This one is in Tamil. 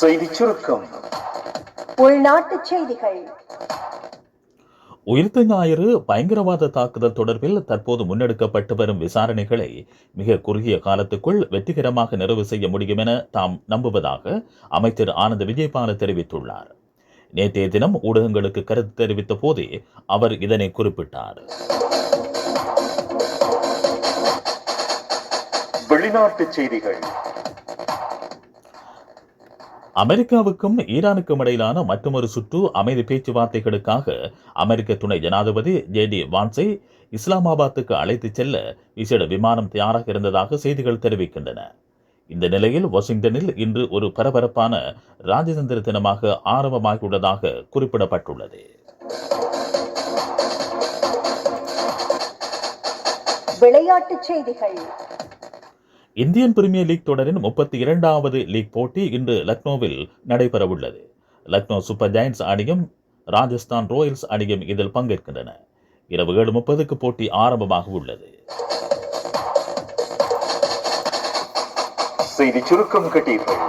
செய்திச் சுருக்கம். உள்நாட்டுச் செய்திகள். உயிர்த்த ஞாயிறு பயங்கரவாத தாக்குதல் தொடர்பில் தற்போது முன்னெடுக்கப்பட்டு வரும் விசாரணைகளை மிக குறுகிய காலத்துக்குள் வெற்றிகரமாக நிறைவு செய்ய முடியும் என தாம் நம்புவதாக அமைச்சர் ஆனந்த விஜயபால தெரிவித்துள்ளார். நேற்றைய தினம் ஊடகங்களுக்கு கருத்து தெரிவித்த போதே அவர் இதனை குறிப்பிட்டார். வெளிநாட்டுச் செய்திகள். அமெரிக்காவுக்கும் ஈரானுக்கும் இடையிலான மற்றொரு சுற்று அமைதி பேச்சுவார்த்தைகளுக்காக அமெரிக்க துணை ஜனாதிபதி ஜே.டி. வான்ஸை இஸ்லாமாபாத்துக்கு அழைத்துச் செல்ல விசேட விமானம் தயாராக இருந்ததாக செய்திகள் தெரிவிக்கின்றன. இந்த நிலையில் வாஷிங்டனில் இன்று ஒரு பரபரப்பான ராஜதந்திர தினமாக ஆரம்பமாகியுள்ளதாக குறிப்பிடப்பட்டுள்ளது. விளையாட்டுச் செய்திகள். இந்தியன் பிரீமியர் லீக் தொடரின் 32வது லீக் போட்டி இன்று லக்னோவில் நடைபெறவுள்ளது. லக்னோ சூப்பர் ஜெயண்ட்ஸ் அணியும் ராஜஸ்தான் ராயல்ஸ் அணியும் இதில் பங்கேற்கின்றன. இரவு 7:30க்கு போட்டி ஆரம்பமாக உள்ளது. செய்திச் சுருக்கம் கேட்டீர்கள்.